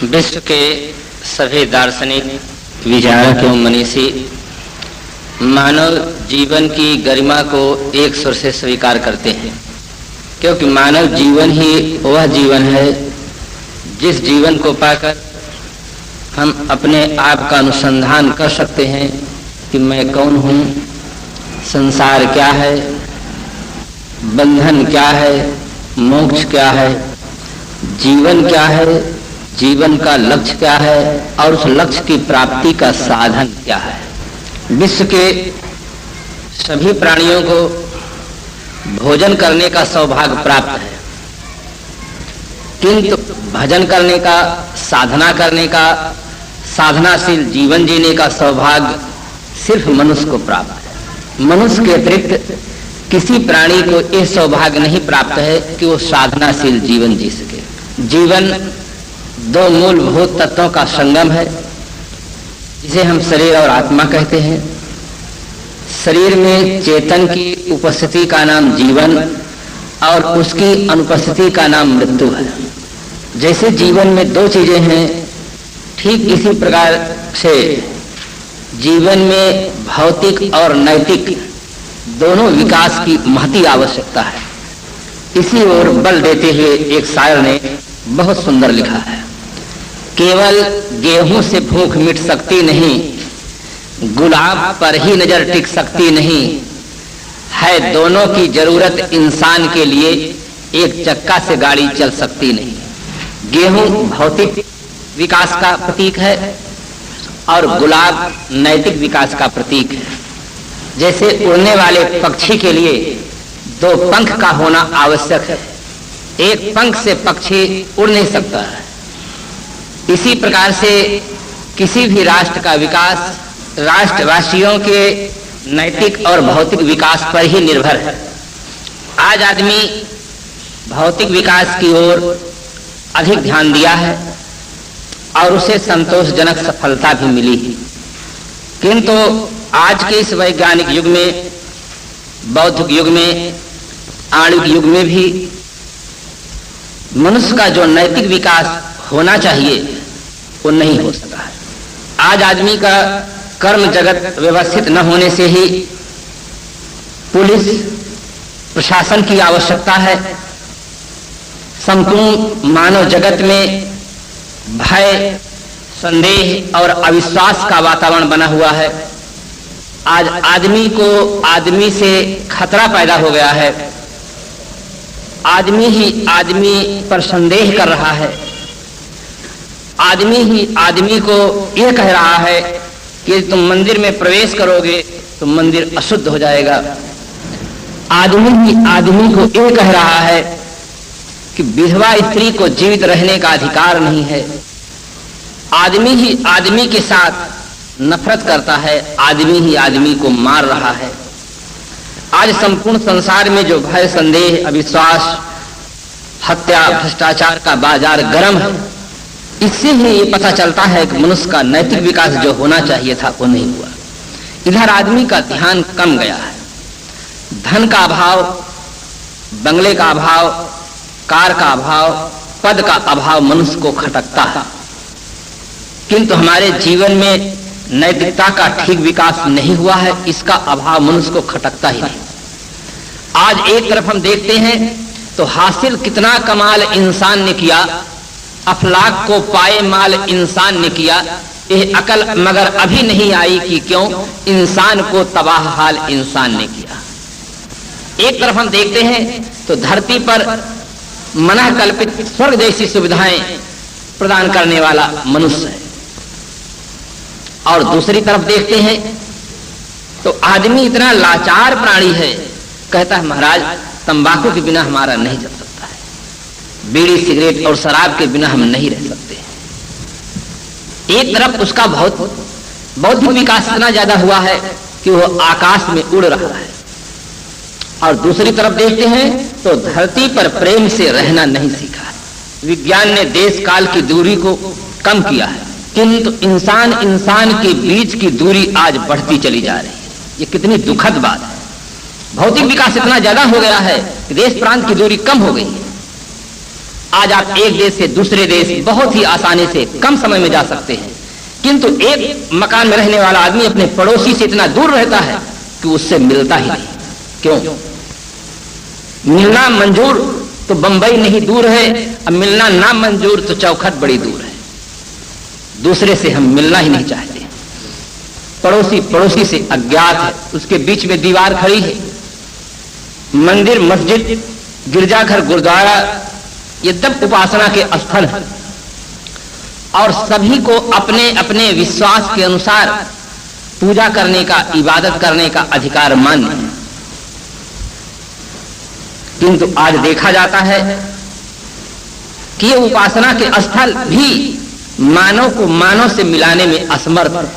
विश्व के सभी दार्शनिक, विचारक एवं मनीषी मानव जीवन की गरिमा को एक सुर से स्वीकार करते हैं, क्योंकि मानव जीवन ही वह जीवन है जिस जीवन को पाकर हम अपने आप का अनुसंधान कर सकते हैं कि मैं कौन हूँ, संसार क्या है, बंधन क्या है, मोक्ष क्या है, जीवन क्या है, जीवन का लक्ष्य क्या है और उस लक्ष्य की प्राप्ति का साधन क्या है। विश्व के सभी प्राणियों को भोजन करने का सौभाग्य प्राप्त है, किंतु भजन करने का, साधना करने का, साधनाशील जीवन जीने का सौभाग्य सिर्फ मनुष्य को प्राप्त है। मनुष्य के अतिरिक्त किसी प्राणी को यह सौभाग्य नहीं प्राप्त है कि वो साधनाशील जीवन जी सके। जीवन दो मूलभूत तत्वों का संगम है, जिसे हम शरीर और आत्मा कहते हैं। शरीर में चेतन की उपस्थिति का नाम जीवन और उसकी अनुपस्थिति का नाम मृत्यु है। जैसे जीवन में दो चीजें हैं, ठीक इसी प्रकार से जीवन में भौतिक और नैतिक दोनों विकास की महती आवश्यकता है। इसी ओर बल देते हुए एक शायर ने बहुत सुंदर लिखा है, केवल गेहूं से भूख मिट सकती नहीं, गुलाब पर ही नजर टिक सकती नहीं, है दोनों की जरूरत इंसान के लिए, एक चक्का से गाड़ी चल सकती नहीं। गेहूं भौतिक विकास का प्रतीक है और गुलाब नैतिक विकास का प्रतीक है। जैसे उड़ने वाले पक्षी के लिए दो पंख का होना आवश्यक है, एक पंख से पक्षी उड़ नहीं सकता है। इसी प्रकार से किसी भी राष्ट्र का विकास राष्ट्रवासियों के नैतिक और भौतिक विकास पर ही निर्भर है। आज आदमी भौतिक विकास की ओर अधिक ध्यान दिया है और उसे संतोषजनक सफलता भी मिली है, किंतु आज के इस वैज्ञानिक युग में, बौद्धिक युग में, आणविक युग में भी मनुष्य का जो नैतिक विकास होना चाहिए वो नहीं हो सका है। आज आदमी का कर्म जगत व्यवस्थित न होने से ही पुलिस प्रशासन की आवश्यकता है। संपूर्ण मानव जगत में भय, संदेह और अविश्वास का वातावरण बना हुआ है। आज आदमी को आदमी से खतरा पैदा हो गया है, आदमी ही आदमी पर संदेह कर रहा है, आदमी ही आदमी को यह कह रहा है कि तुम मंदिर में प्रवेश करोगे तो मंदिर अशुद्ध हो जाएगा। आदमी ही आदमी को यह कह रहा है कि विधवा स्त्री को जीवित रहने का अधिकार नहीं है। आदमी ही आदमी के साथ नफरत करता है, आदमी ही आदमी को मार रहा है। आज संपूर्ण संसार में जो भय, संदेह, अविश्वास, हत्या, भ्रष्टाचार का बाजार गर्म है, इससे ही ये पता चलता है कि मनुष्य का नैतिक विकास जो होना चाहिए था वो नहीं हुआ। इधर आदमी का ध्यान कम गया है। धन का अभाव, बंगले का अभाव, कार का अभाव, पद का अभाव मनुष्य को खटकता है, किंतु हमारे जीवन में नैतिकता का ठीक विकास नहीं हुआ है। इसका अभाव मनुष्य को खटकता ही नहीं। आज एक तरफ हम देखते हैं तो हासिल कितना कमाल इंसान ने किया, अफलाक को पाए माल इंसान ने किया, यह अकल मगर अभी नहीं आई कि क्यों इंसान को तबाह हाल इंसान ने किया। एक तरफ हम देखते हैं तो धरती पर मनः कल्पित स्वर्ग जैसी सुविधाएं प्रदान करने वाला मनुष्य है, और दूसरी तरफ देखते हैं तो आदमी इतना लाचार प्राणी है, कहता है महाराज तंबाकू के बिना हमारा नहीं चल सकता है, बीड़ी, सिगरेट और शराब के बिना हम नहीं रह सकते। एक तरफ उसका बौद्धिक विकास इतना ज्यादा हुआ है कि वो आकाश में उड़ रहा है, और दूसरी तरफ देखते हैं तो धरती पर प्रेम से रहना नहीं सीखा है। विज्ञान ने देश काल की दूरी को कम किया है, किंतु इंसान के बीच की दूरी आज बढ़ती चली जा रही है। ये कितनी दुखद बात है। भौतिक विकास इतना ज्यादा हो गया है कि देश प्रांत की दूरी कम हो गई है। आज आप एक देश से दूसरे देश बहुत ही आसानी से कम समय में जा सकते हैं, किंतु एक मकान में रहने वाला आदमी अपने पड़ोसी से इतना दूर रहता है कि उससे मिलता ही नहीं। क्यों? मिलना मंजूर तो बंबई नहीं दूर है, अब मिलना ना मंजूर तो चौखट बड़ी दूर है। दूसरे से हम मिलना ही नहीं चाहते। पड़ोसी पड़ोसी से अज्ञात है, उसके बीच में दीवार खड़ी है। मंदिर, मस्जिद, गिरजाघर, गुरुद्वारा ये सब उपासना के स्थल हैं और सभी को अपने अपने विश्वास के अनुसार पूजा करने का, इबादत करने का अधिकार मान्य है। किंतु आज देखा जाता है कि ये उपासना के स्थल भी मानव को मानव से मिलाने में असमर्थ है।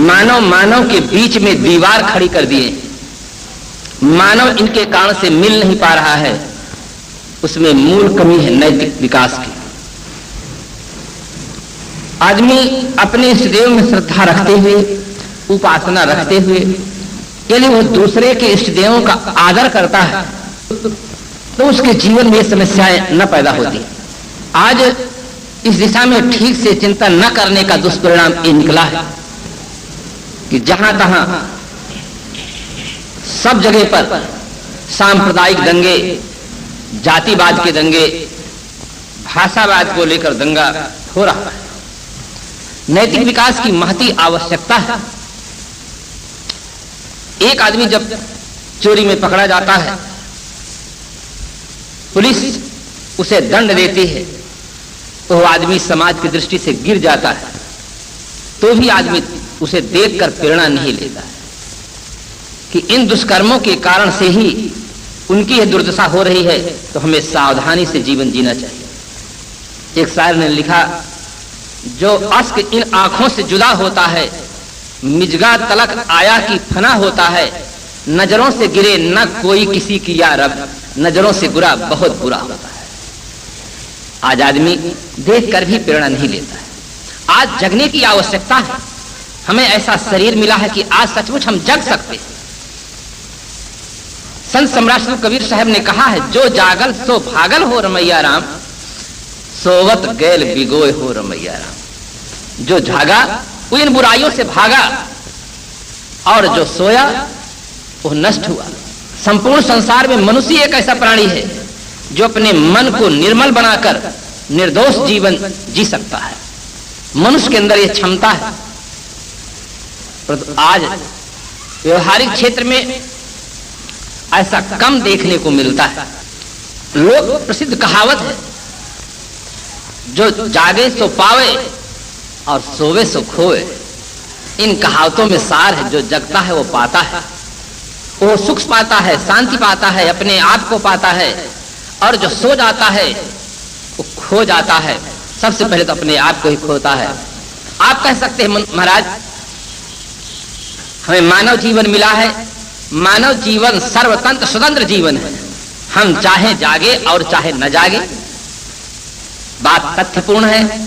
मानव मानव के बीच में दीवार खड़ी कर दिए। मानव इनके कारण से मिल नहीं पा रहा है। उसमें मूल कमी है नैतिक विकास की। आदमी अपने इष्ट देव में श्रद्धा रखते हुए, उपासना रखते हुए, यदि वो दूसरे के इष्ट देवों का आदर करता है तो उसके जीवन में समस्याएं न पैदा होती। आज इस दिशा में ठीक से चिंतन न करने का दुष्परिणाम ये निकला है कि जहां तहां सब जगह पर सांप्रदायिक दंगे, जातिवाद के दंगे, भाषावाद को लेकर दंगा हो रहा है। नैतिक विकास की महती आवश्यकता है। एक आदमी जब चोरी में पकड़ा जाता है, पुलिस उसे दंड देती है तो वह आदमी समाज की दृष्टि से गिर जाता है, तो भी आदमी उसे देखकर प्रेरणा नहीं लेता है कि इन दुष्कर्मों के कारण से ही उनकी यह दुर्दशा हो रही है, तो हमें सावधानी से जीवन जीना चाहिए। एक शायर ने लिखा, जो अश्क इन आंखों से जुदा होता है, मिजगा तलक आया की फना होता है, नजरों से गिरे न कोई किसी की या रब, नजरों से बुरा बहुत बुरा होता है। आज आदमी देखकर भी प्रेरणा नहीं लेता है। आज जगने की आवश्यकता है। हमें ऐसा शरीर मिला है कि आज सचमुच हम जग सकते हैं। संत सम्राट श्री कबीर साहब ने कहा है, जो जागल सो भागल हो रमैया राम, सोवत गैल बिगोय हो रमैया राम। जो जागा वो इन बुराइयों से भागा और जो सोया वो नष्ट हुआ। संपूर्ण संसार में मनुष्य एक ऐसा प्राणी है जो अपने मन को निर्मल बनाकर निर्दोष जीवन जी सकता है। मनुष्य के अंदर यह क्षमता है, परंतु आज व्यवहारिक क्षेत्र में ऐसा कम देखने को मिलता है। लोक प्रसिद्ध कहावत है, जो जागे सो पावे और सोवे सो खोए। इन कहावतों में सार है, जो जगता है वो पाता है, वो सुख पाता है, शांति पाता है, अपने आप को पाता है, और जो सो जाता है वो खो जाता है। सबसे पहले तो अपने आप को ही खोता है। आप कह सकते हैं, महाराज हमें मानव जीवन मिला है, मानव जीवन सर्वतंत्र स्वतंत्र जीवन है, हम चाहे जागे और चाहे न जागे। बात तथ्यपूर्ण है,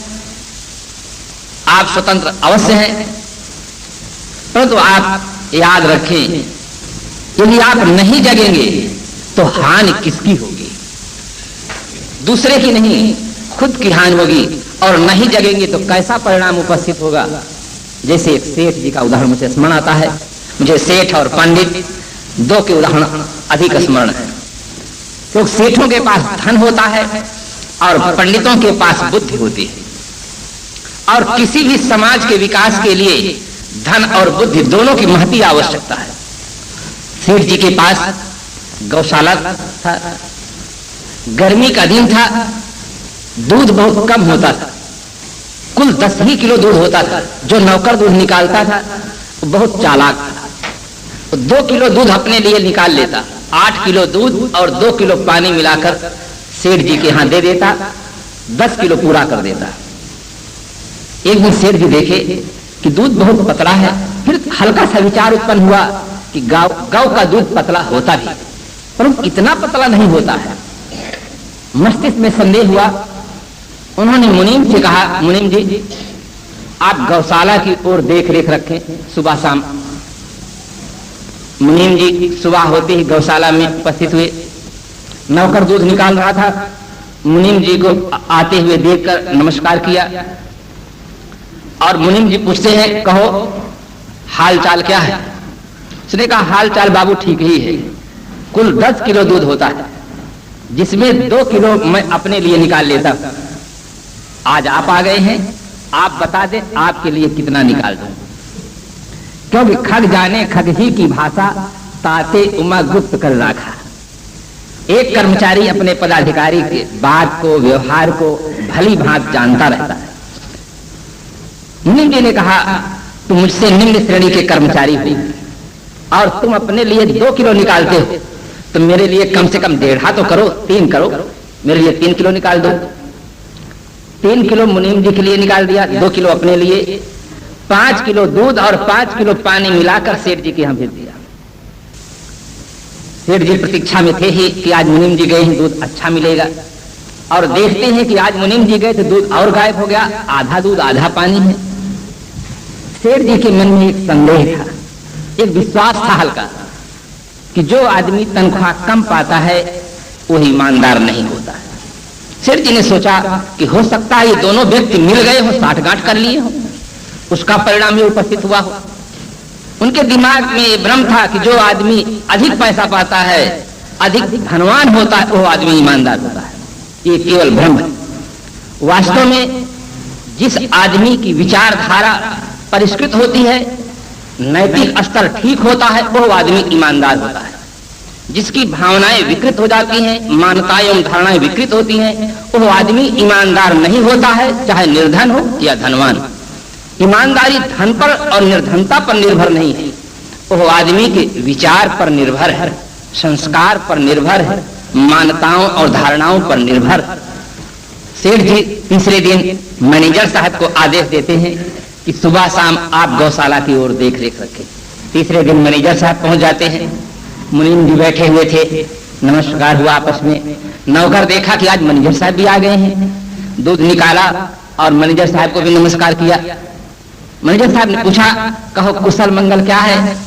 आप स्वतंत्र अवश्य हैं, परंतु आप याद रखें, यदि आप नहीं जगेंगे तो हानि किसकी होगी? दूसरे की नहीं, खुद की हानि होगी। और नहीं जगेंगे तो कैसा परिणाम उपस्थित होगा? जैसे एक सेठ जी का उदाहरण मुझे स्मरण आता है। मुझे सेठ और पंडित दो के उदाहरण अधिक स्मरण है। तो सेठों के पास धन होता है और पंडितों के पास बुद्धि होती है। और किसी भी समाज के विकास के लिए धन और बुद्धि दोनों की महती आवश्यकता है। सेठ जी के पास गौशाला था, गर्मी का दिन था, दूध बहुत कम होता था, कुल 10 ही किलो दूध होता था। जो नौकर दूध निकालता था वो बहुत चालाक था, 2 किलो दूध अपने लिए निकाल लेता, 8 किलो दूध और 2 किलो पानी मिलाकर सेठ जी के यहाँ दे देता, 10 किलो पूरा कर देता। एक दिन सेठ जी देखे कि दूध बहुत पतला है, फिर हल्का सा विचार उत्पन्न हुआ कि गौ का दूध पतला होता भी, परंतु इतना पतला नहीं होता है। मस्तिष्क में संदेह हुआ। उन्होंने मुनीम से कहा, मुनीम जी आप गौशाला की ओर देख रेख रखें सुबह शाम। मुनीम जी सुबह होते ही गौशाला में उपस्थित हुए। नौकर दूध निकाल रहा था, मुनीम जी को आते हुए देखकर नमस्कार किया और मुनीम जी पूछते हैं, कहो हाल चाल क्या है? उसने कहा, हाल चाल बाबू ठीक ही है। कुल 10 किलो दूध होता है, जिसमें 2 किलो मैं अपने लिए निकाल लेता हूं। आज आप आ गए हैं, आप बता दें आपके लिए कितना निकाल दूं, क्योंकि खग जाने खग ही की भाषा, ताते उमा गुप्त कर रखा। एक कर्मचारी अपने पदाधिकारी के बात को, व्यवहार को भली भांति जानता रहता है। मुनीम जी ने कहा, तुम मुझसे निम्न श्रेणी के कर्मचारी हो और तुम अपने लिए 2 किलो निकालते हो, तो मेरे लिए कम से कम 1.5 तो करो, 3 करो, मेरे लिए 3 किलो निकाल दो। 3 किलो मुनीम जी के लिए निकाल दिया, 2 किलो अपने लिए, 5 किलो दूध और 5 किलो पानी मिलाकर सेठ जी के यहां भेज दिया। सेठ जी प्रतीक्षा में थे ही कि आज मुनीम जी गए हैं, दूध अच्छा मिलेगा, और देखते हैं कि आज मुनीम जी गए तो दूध और गायब हो गया, आधा दूध आधा पानी है। सेठ जी के मन में एक संदेह था, एक विश्वास था हल्का, कि जो आदमी तनख्वाह कम पाता है वो ईमानदार नहीं होता है। सेठ जी ने सोचा कि हो सकता है ये दोनों व्यक्ति मिल गए हो, साठगांठ कर लिए हो, उसका परिणाम ये उपस्थित हुआ हो। उनके दिमाग में ये भ्रम था कि जो आदमी अधिक पैसा पाता है, अधिक धनवान होता है, वो आदमी ईमानदार होता है। ये केवल भ्रम है। वास्तव में जिस आदमी की विचारधारा परिष्कृत होती है, नैतिक स्तर ठीक होता है, वो आदमी ईमानदार होता है। जिसकी भावनाएं विकृत हो जाती हैं, मान्यताएं एवं धारणाएं विकृत होती हैं, वो आदमी ईमानदार नहीं होता है, चाहे निर्धन हो या धनवान। ईमानदारी धन पर और निर्धनता पर निर्भर नहीं है, वो आदमी के विचार पर निर्भर है, संस्कार पर निर्भर है, मान्यताओं और धारणाओं पर निर्भर। सेठ जी तीसरे दिन मैनेजर साहब को आदेश देते हैं कि सुबह शाम आप गौशाला की ओर देख रेख रखें। तीसरे दिन मैनेजर साहब पहुंच जाते हैं, मुनीम जी बैठे हुए थे, नमस्कार हुआ आपस में। नौकर देखा कि आज मैनेजर साहब भी आ गए हैं, दूध निकाला और मैनेजर साहब को भी नमस्कार किया। मैनेजर साहब ने पूछा, कहो कुशल मंगल क्या है?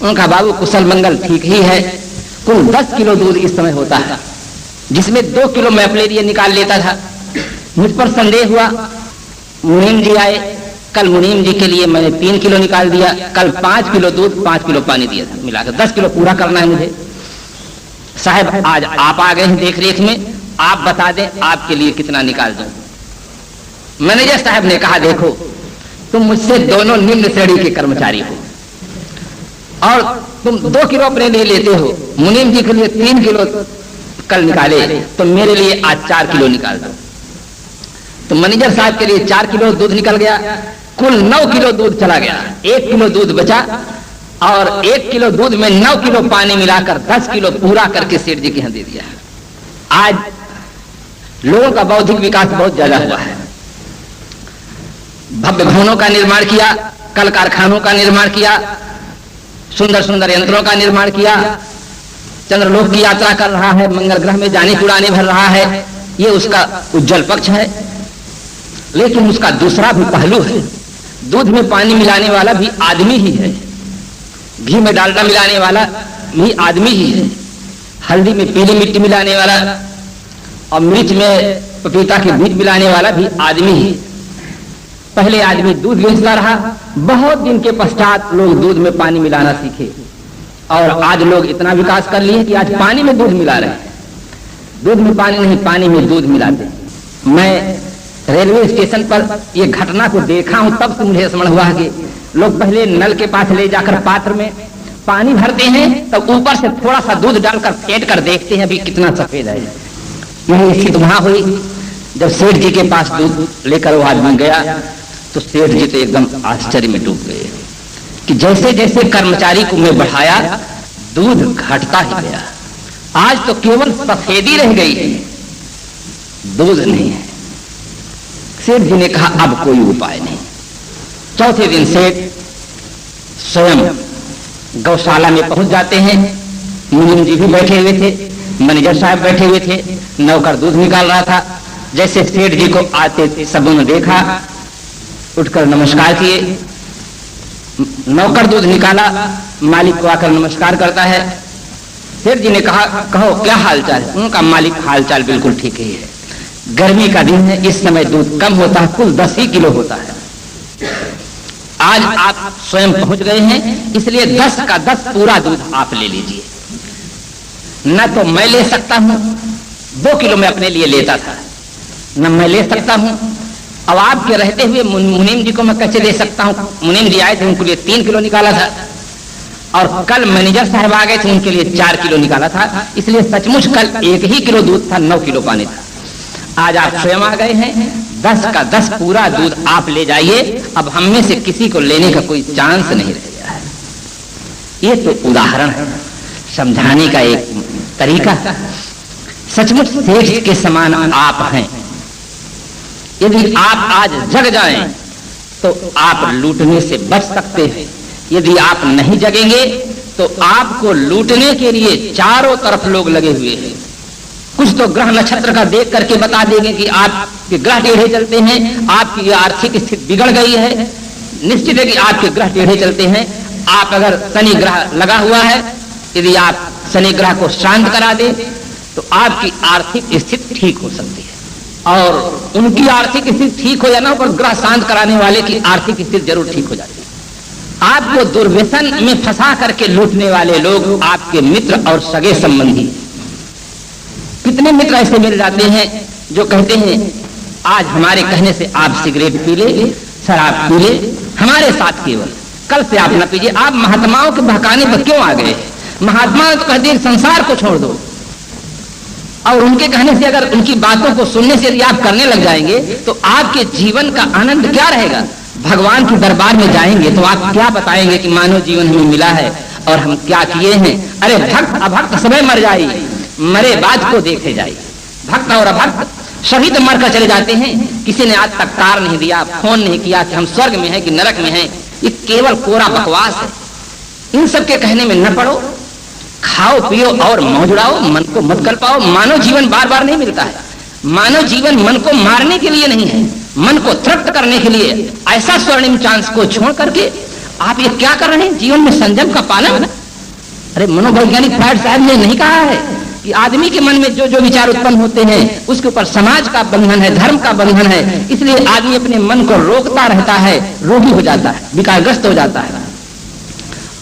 उनका, बाबू कुशल मंगल ठीक ही है। कुल 10 किलो दूध इस समय होता है, जिसमें 2 किलो मैं अपने लिए निकाल लेता था। मुझ पर संदेह हुआ, मुनीम जी आए, कल मुनीम जी के लिए मैंने 3 किलो निकाल दिया, कल 5 किलो दूध 5 किलो पानी दिया था, मिलाकर 10 किलो पूरा करना है मुझे। साहब आज आप आ गए हैं देख रेख में, आप बता दें आपके लिए कितना निकाल दूं। मैनेजर साहब ने कहा, देखो तुम मुझसे दोनों निम्न श्रेणी के कर्मचारी हो और तुम 2 किलो अपने लिए लेते हो, मुनीम जी के लिए 3 किलो कल निकाले, तो मेरे लिए आज 4 किलो निकाल दो। तो मैनेजर साहब के लिए 4 किलो दूध निकल गया, कुल 9 किलो दूध चला गया। 1 किलो दूध बचा और 1 किलो दूध में 9 किलो पानी मिलाकर 10 किलो पूरा करके सेठ जी के यहां दे दिया। आज लोगों का बौद्धिक विकास बहुत ज्यादा हुआ है। भव्य भवनों का निर्माण किया, कल कारखानों का निर्माण किया, सुंदर सुंदर यंत्रों का निर्माण किया, चंद्रलोक की यात्रा कर रहा है, मंगल ग्रह में जाने की उड़ानें भर रहा है, ये उसका उज्जवल पक्ष है। लेकिन उसका दूसरा भी पहलू है, दूध में पानी मिलाने वाला भी आदमी ही है, घी में डालडा मिलाने वाला भी आदमी ही है, हल्दी में पीली मिट्टी मिलाने वाला और मिर्च में पपीता के बीज मिलाने वाला भी आदमी ही। पहले आदमी दूध बेचता रहा, बहुत दिन के पश्चात लोग दूध में पानी मिलाना सीखे और आज लोग इतना विकास कर लिए कि आज पानी में दूध मिला रहे हैं। दूध में पानी नहीं, पानी में दूध मिलाते। मैं रेलवे स्टेशन पर ये घटना को देखा हूं, तब से मुझे स्मरण हुआ कि लोग पहले नल के पास ले जाकर पात्र में पानी भरते हैं, तब ऊपर से थोड़ा सा दूध डालकर फेंट कर देखते हैं अभी कितना सफेद है। यही स्थिति वहां हुई। जब सेठ जी के पास दूध लेकर वो आदमी गया तो सेठ जी तो एकदम आश्चर्य में डूब गए कि जैसे जैसे कर्मचारी को मैं बढ़ाया, दूध घटता ही गया। आज तो केवल सफेदी रह गई है, दूध नहीं है। सेठ जी ने कहा, अब कोई उपाय नहीं। चौथे दिन सेठ स्वयं गौशाला में पहुंच जाते हैं। मुनीम जी भी बैठे हुए थे, मैनेजर साहब बैठे हुए थे, नौकर दूध निकाल रहा था। जैसे सेठ जी को आते सबों ने देखा, उठकर नमस्कार किए। नौकर दूध निकाला, मालिक को आकर नमस्कार करता है। सेठ जी ने कहा, कहो क्या हालचाल है? उनका, मालिक हालचाल बिल्कुल ठीक ही है, गर्मी का दिन है, इस समय दूध कम होता है, कुल 10 ही किलो होता है। आज आप स्वयं पहुंच गए हैं, इसलिए 10 का 10 पूरा दूध आप ले लीजिए। न तो मैं ले सकता हूं, 2 किलो में अपने लिए लेता था, न मैं ले सकता हूं। अब आपके रहते हुए मुनीम जी को मैं कैसे ले सकता हूं? मुनीम जी आए थे, उनके लिए 3 किलो निकाला था, और कल मैनेजर साहब आ गए थे, उनके लिए 4 किलो निकाला था। इसलिए सचमुच कल 1 ही किलो दूध था, 9 किलो पानी था। आज आप स्वयं आ गए हैं, 10 का 10 पूरा दूध आप ले जाइए। अब हम में से किसी को लेने का कोई चांस नहीं रह गया है। ये तो उदाहरण है, समझाने का एक तरीका। सचमुच सेठ के समान आप हैं। यदि आप आज जग जाएं तो आप लूटने से बच सकते हैं। यदि आप नहीं जगेंगे तो आपको लूटने के लिए चारों तरफ लोग लगे हुए हैं। कुछ तो ग्रह नक्षत्र का देख करके बता देंगे कि आपके ग्रह टेढ़े चलते हैं, आपकी आर्थिक स्थिति बिगड़ गई है। निश्चित है कि आपके ग्रह टेढ़े चलते हैं। आप अगर शनि ग्रह लगा हुआ है, यदि आप शनि ग्रह को शांत करा दें तो आपकी आर्थिक स्थिति ठीक हो सकती है। और उनकी आर्थिक स्थिति ठीक हो जाना, पर ग्रह शांत कराने वाले की आर्थिक स्थिति जरूर ठीक हो जाती है। आपको दुर्व्यसन में फंसा करके लूटने वाले लोग आपके मित्र और सगे संबंधी। कितने मित्र ऐसे मिल जाते हैं जो कहते हैं आज हमारे कहने से आप सिगरेट पी ले, शराब पी ले, हमारे साथ केवल, कल से आप न पीजिए। आप महात्माओं के बहकाने पर क्यों आ गए? महात्मा तो कहते हैं संसार को छोड़ दो, और उनके कहने से, अगर उनकी बातों को सुनने से यदि आप करने लग जाएंगे तो आपके जीवन का आनंद क्या रहेगा? भगवान के दरबार में जाएंगे तो आप क्या बताएंगे कि मानव जीवन हमें मिला है और हम क्या किए हैं? अरे भक्त अभक्त सभी मर जाए, मरे बाद को देखे जाए। भक्त और अभक्त सभी तो मरकर चले जाते हैं। किसी ने आज तक तार नहीं दिया, फोन नहीं किया कि हम स्वर्ग में हैं कि नरक में हैं। ये केवल कोरा बकवास है। इन सब के कहने में न पड़ो, खाओ पियो और मौज उड़ाओ, मन को मत कर पाओ। मानव जीवन बार बार नहीं मिलता है। मानव जीवन मन को मारने के लिए नहीं है, मन को तृप्त करने के लिए। ऐसा स्वर्णिम चांस को छोड़ करके आप ये क्या कर रहे हैं? जीवन में संयम का पालन। अरे मनोवैज्ञानिक फ्रायड साहब ने नहीं कहा है कि आदमी के मन में जो जो विचार उत्पन्न होते हैं उसके ऊपर समाज का बंधन है, धर्म का बंधन है। इसलिए आदमी अपने मन को रोकता रहता है, रोगी हो जाता है, विकारग्रस्त हो जाता है।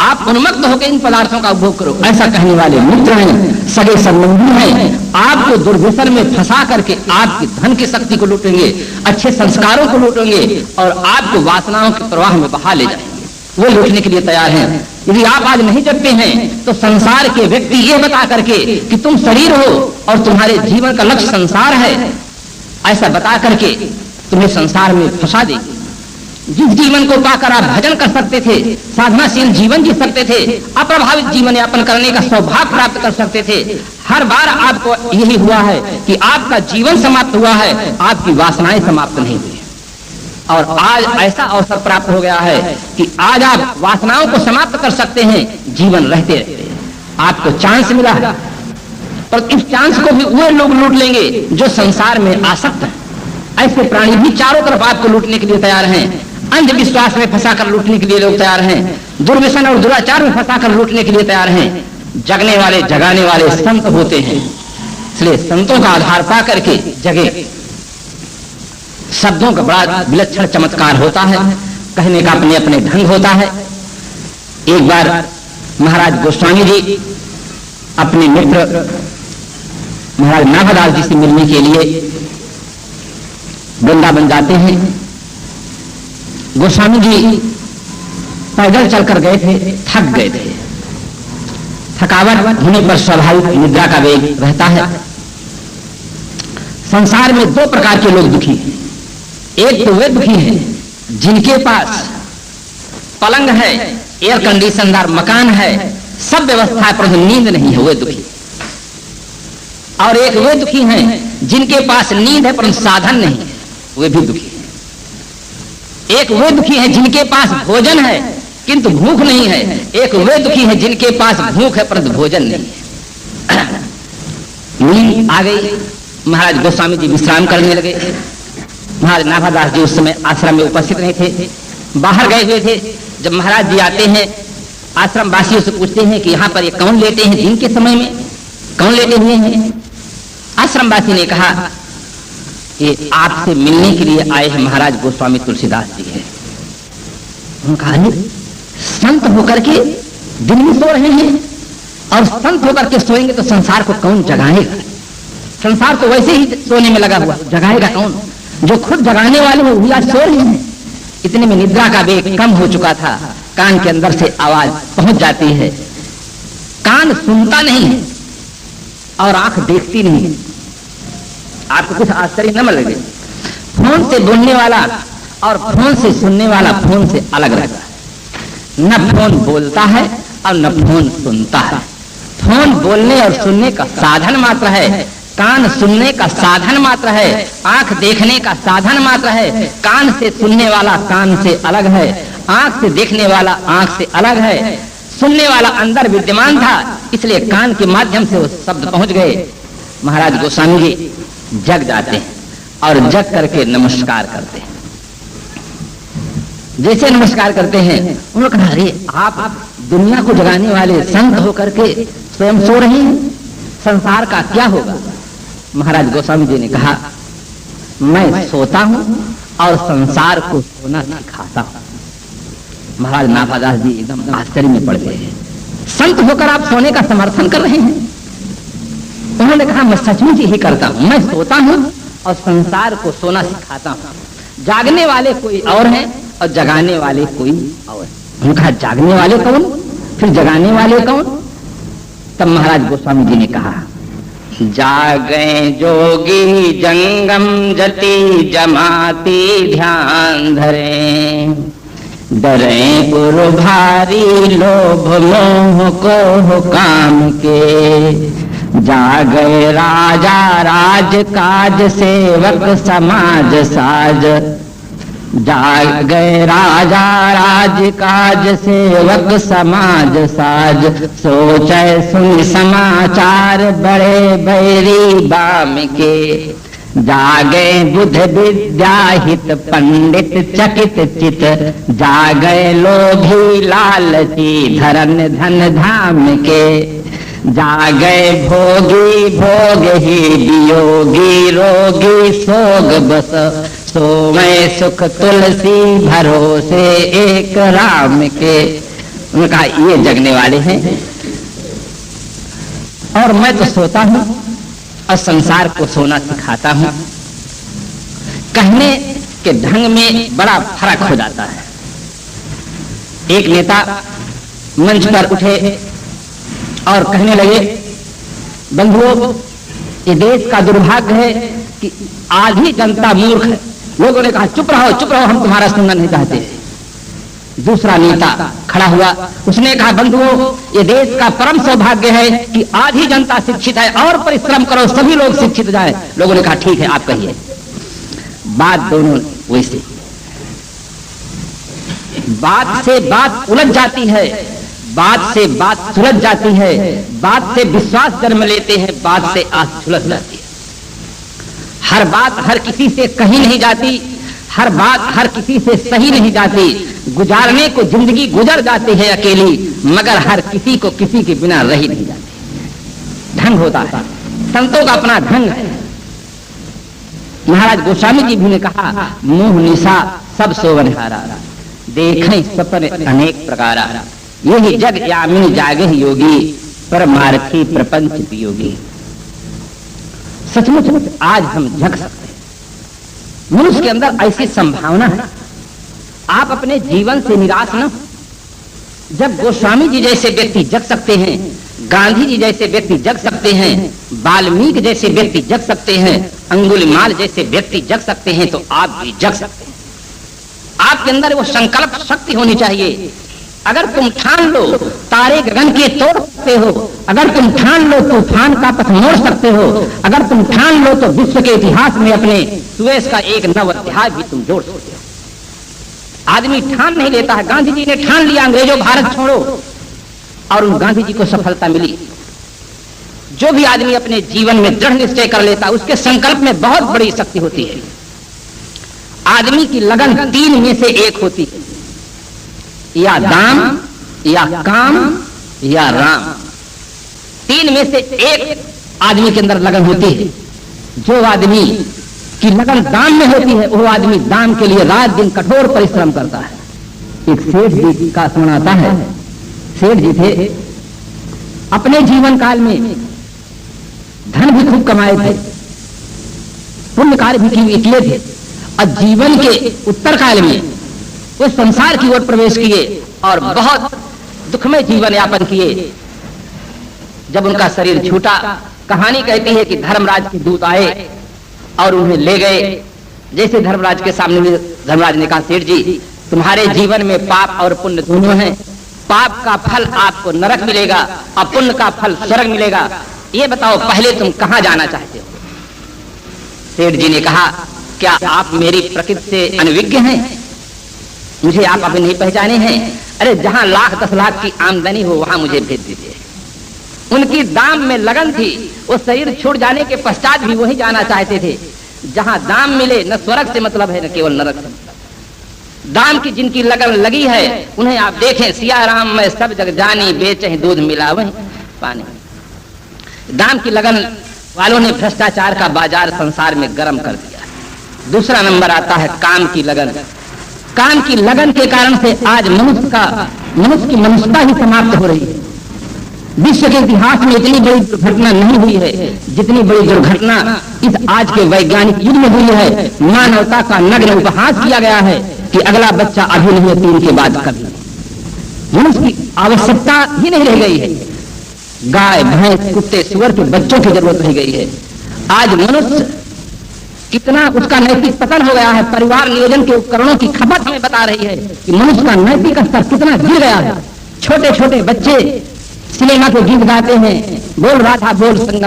आप उन्मत्त होकर इन पदार्थों का उपभोग करो, ऐसा कहने वाले मित्र हैं, सगे संबंधी हैं। आपको दुर्व्यसन में फंसा करके आपकी धन की शक्ति को लूटेंगे, अच्छे संस्कारों को लूटेंगे और आपको वासनाओं के प्रवाह में बहा ले जाएंगे। वो लूटने के लिए तैयार हैं। यदि आप आज नहीं जगते हैं तो संसार के व्यक्ति ये बता करके कि तुम शरीर हो और तुम्हारे जीवन का लक्ष्य संसार है, ऐसा बता करके तुम्हें संसार में फंसा देगी। जिस जीवन को पाकर आप भजन कर सकते थे, साधनाशील जीवन जी सकते थे, अप्रभावित जीवन यापन करने का सौभाग्य प्राप्त कर सकते थे, हर बार आपको यही हुआ है कि आपका जीवन समाप्त हुआ है, आपकी वासनाएं समाप्त नहीं हुई। और आज ऐसा अवसर प्राप्त हो गया है कि आज आप वासनाओं को समाप्त कर सकते हैं जीवन रहते रहते। आपको चांस मिला है, पर इस चांस को भी वे लोग लूट लेंगे जो संसार में आसक्त हैं। ऐसे प्राणी भी चारों तरफ आपको लूटने के लिए तैयार हैं। अंधविश्वास में फंसाकर लूटने के लिए लोग तैयार हैं, दुर्व्यसन और दुराचार में फंसाकर लूटने के लिए तैयार हैं। जगने वाले जगाने वाले संत होते हैं, इसलिए संतों का आधार पा करके जगे। शब्दों का बड़ा विलक्षण चमत्कार होता है, कहने का अपने अपने ढंग होता है। एक बार महाराज गोस्वामी जी अपने मित्र महाराज नाभादास जी से मिलने के लिए वृंदावन जाते हैं। गोस्वामी जी पैदल चलकर गए थे, थक गए थे। थकावट होने पर स्वाभाविक निद्रा का वेग रहता है। संसार में 2 प्रकार के लोग दुखी हैं। एक तो वे दुखी हैं जिनके पास पलंग है, एयर कंडीशनदार मकान है, सब व्यवस्था है, परंतु नींद नहीं है, वे दुखी। और एक वे दुखी हैं जिनके पास नींद है परंतु साधन नहीं है, वे भी दुखी हैं। एक वे दुखी हैं जिनके पास भोजन है किंतु भूख नहीं है। एक वे दुखी हैं जिनके पास भूख है परंतु भोजन नहीं है। नींद आ गई, महाराज गोस्वामी जी विश्राम करने लगे। महाराज नाभादास जी उस समय आश्रम में उपस्थित नहीं थे, बाहर गए हुए थे। जब महाराज जी आते हैं, आश्रम वासियों से पूछते हैं कि यहाँ पर ये कौन लेटे हैं, दिन के समय में कौन लेटे हुए हैं? आश्रम वासी ने कहा ये आपसे मिलने के लिए आए हैं महाराज गोस्वामी तुलसीदास जी है। उनका संत होकर के दिन में सो रहे हैं, और संत होकर के सोएंगे तो संसार को कौन जगाएगा? संसार तो वैसे ही सोने में लगा हुआ, जगाएगा कौन? जो खुद जगाने वाले हैं वो आज सो रहे हैं। इतने में निद्रा का वेग कम हो चुका था, कान के अंदर से आवाज पहुंच जाती है। कान सुनता नहीं है और आंख देखती नहीं है। आपको कुछ आश्चर्य न लगे, फोन से बोलने वाला और फोन से सुनने वाला फोन से अलग रहता है। न फोन बोलता है और न फोन सुनता है। फोन बोलने और सुनने का साधन मात्र है, कान सुनने का साधन मात्र है, आंख देखने का साधन मात्र है। कान से सुनने वाला कान से अलग है, आंख से देखने वाला आंख से अलग है। सुनने वाला अंदर विद्यमान था, इसलिए कान के माध्यम से वो शब्द पहुंच गए। महाराज गोस्वामी जी जग जाते हैं और जग करके नमस्कार करते हैं। जैसे नमस्कार करते हैं उन्होंने कहा, अरे आप दुनिया को जगाने वाले संत होकर के स्वयं सो रहे हैं, संसार का क्या होगा? महाराज गोस्वामी जी ने कहा, मैं सोता हूं और संसार को सोना सिखाता हूं। महाराज नाभादास जी एकदम आश्चर्य में पड़ गए। संत होकर आप सोने का समर्थन कर रहे हैं? उन्होंने कहा, मैं सचमुच यही करता हूं, मैं सोता हूं और संसार को सोना सिखाता हूं। जागने वाले कोई और हैं और जगाने वाले कोई और। उन्होंने कहा, जागने वाले कौन, फिर जगाने वाले कौन? तब महाराज गोस्वामी जी ने कहा, जागे जोगी जंगम जति जमाती ध्यान धरे, डरे गुरु भारी लोभ मोह को काम के। जागे राजा राज काज सेवक समाज साज, जागे राजा राज काज सेवक समाज साज। सोचे सुन समाचार बड़े बैरी बाम के, जागे बुध विद्या हित पंडित चकित चित। जागे लोभी लालची धरन धन धाम के, जागे भोगी भोग ही वियोगी रोगी सोग बस। सोमय सुख तुलसी भरोसे एक राम के। उन्होंने कहा, ये जगने वाले हैं और मैं तो सोता हूं और संसार को सोना सिखाता हूं। कहने के ढंग में बड़ा फर्क हो जाता है। एक नेता मंच पर उठे और कहने लगे, बंधुओं, ये देश का दुर्भाग्य है कि आधी जनता मूर्ख है। लोगों ने कहा, चुप रहो चुप रहो, हम तुम्हारा सुनना नहीं चाहते। दूसरा नेता खड़ा हुआ, उसने कहा, बंधुओं, ये देश का परम सौभाग्य है कि आधी जनता शिक्षित है, और परिश्रम करो सभी लोग शिक्षित जाए। लोगों ने कहा, ठीक है, आप कहिए। बात दोनों वैसे, बात से बात उलझ जाती है, बात से बात सुलझ जाती है, बात से विश्वास जन्म लेते हैं, बात से आस सुलझ जाती है। हर बात हर किसी से कही नहीं जाती, हर बात हर किसी से सही नहीं जाती। गुजारने को जिंदगी गुजर जाती है अकेली, मगर हर किसी को किसी के बिना रही नहीं जाती। ढंग होता है, संतों का अपना ढंग है। महाराज गोस्वामी जी भी ने कहा, मुंह निशा सब सोवनहारा, देखें सपन अनेक प्रकारा। यही जग यामिनी जागे योगी, परमार्थी प्रपंच पियोगी। सचमुच आज हम जग सकते हैं। मनुष्य के अंदर ऐसी संभावना है। आप अपने जीवन से निराश न। जब गोस्वामी जी जैसे व्यक्ति जग सकते हैं, गांधी जी जैसे व्यक्ति जग सकते हैं, वाल्मीकि जैसे व्यक्ति जग सकते हैं, अंगुलीमाल जैसे व्यक्ति जग सकते हैं, तो आप भी जग सकते हैं। आपके अंदर वो संकल्प शक्ति होनी चाहिए। अगर तुम ठान लो तारे गगन के तोड़ सकते हो, अगर तुम ठान लो तूफान का पथ मोड़ सकते हो, अगर तुम ठान लो तो विश्व के इतिहास में अपने सुएज का एक नव अध्याय भी तुम जोड़ सकते हो। आदमी ठान नहीं लेता है। गांधी जी ने ठान लिया, अंग्रेजों भारत छोड़ो, और उन गांधी जी को सफलता मिली। जो भी आदमी अपने जीवन में दृढ़ निश्चय कर लेता, उसके संकल्प में बहुत बड़ी शक्ति होती है। आदमी की लगन तीन में से एक होती है, या दाम, या काम, या राम। तीन में से एक आदमी के अंदर लगन होती है। जो आदमी की लगन दाम में होती है, वो आदमी दाम के लिए रात दिन कठोर परिश्रम करता है। एक सेठ जी का स्मरण आता है। सेठ जी थे, अपने जीवन काल में धन भी खूब कमाए थे, पुण्य कार्य भी किए थे, और जीवन के उत्तर काल में वो संसार की ओर प्रवेश किए और बहुत दुखमय जीवन यापन किए। जब उनका शरीर छूटा, कहानी कहती है कि धर्मराज के दूत आए और उन्हें ले गए। जैसे धर्मराज के सामने धर्मराज ने कहा, सेठ जी तुम्हारे जीवन में पाप और पुण्य दोनों हैं, पाप का फल आपको नरक मिलेगा और पुण्य का फल स्वर्ग मिलेगा, ये बताओ पहले तुम कहां जाना चाहते हो? सेठ जी ने कहा, क्या आप मेरी प्रकृति से अनविज्ञ हैं? मुझे आप अभी नहीं पहचाने हैं? अरे जहां लाख 10 लाख की आमदनी हो वहां मुझे भेज दीजिए। उनकी दाम में लगन थी, वो शरीर छूट जाने के पश्चात भी वही जाना चाहते थे जहां दाम मिले। न स्वर्ग से मतलब है न केवल नरक से मतलब। दाम की जिनकी लगन लगी है उन्हें आप देखें, सिया राम में सब जग जानी, बेचे दूध मिला वही पानी। दाम की लगन वालों ने भ्रष्टाचार का बाजार संसार में गर्म कर दिया। दूसरा नंबर आता है काम की लगन। काम की लगन के कारण से आज मनुष्य की मनुष्यता ही समाप्त हो रही है। विश्व के इतिहास में इतनी बड़ी दुर्घटना नहीं हुई है जितनी बड़ी दुर्घटना इस आज के वैज्ञानिक युग में हुई है। मानवता का नग्न उपहास किया गया है कि अगला बच्चा अभी नहीं है, 3 के बाद कभी। मनुष्य की आवश्यकता ही नहीं रह गई है। गाय भैंस कुत्ते सुअर के बच्चों की जरूरत रह गई है। आज मनुष्य कितना उसका नैतिक पतन हो गया है। परिवार नियोजन के उपकरणों की खपत हमें बता रही है कि मनुष्य का नैतिक स्तर कितना गिर गया है। छोटे छोटे बच्चे सिनेमा के गीत गाते हैं, बोल राधा बोल संगम।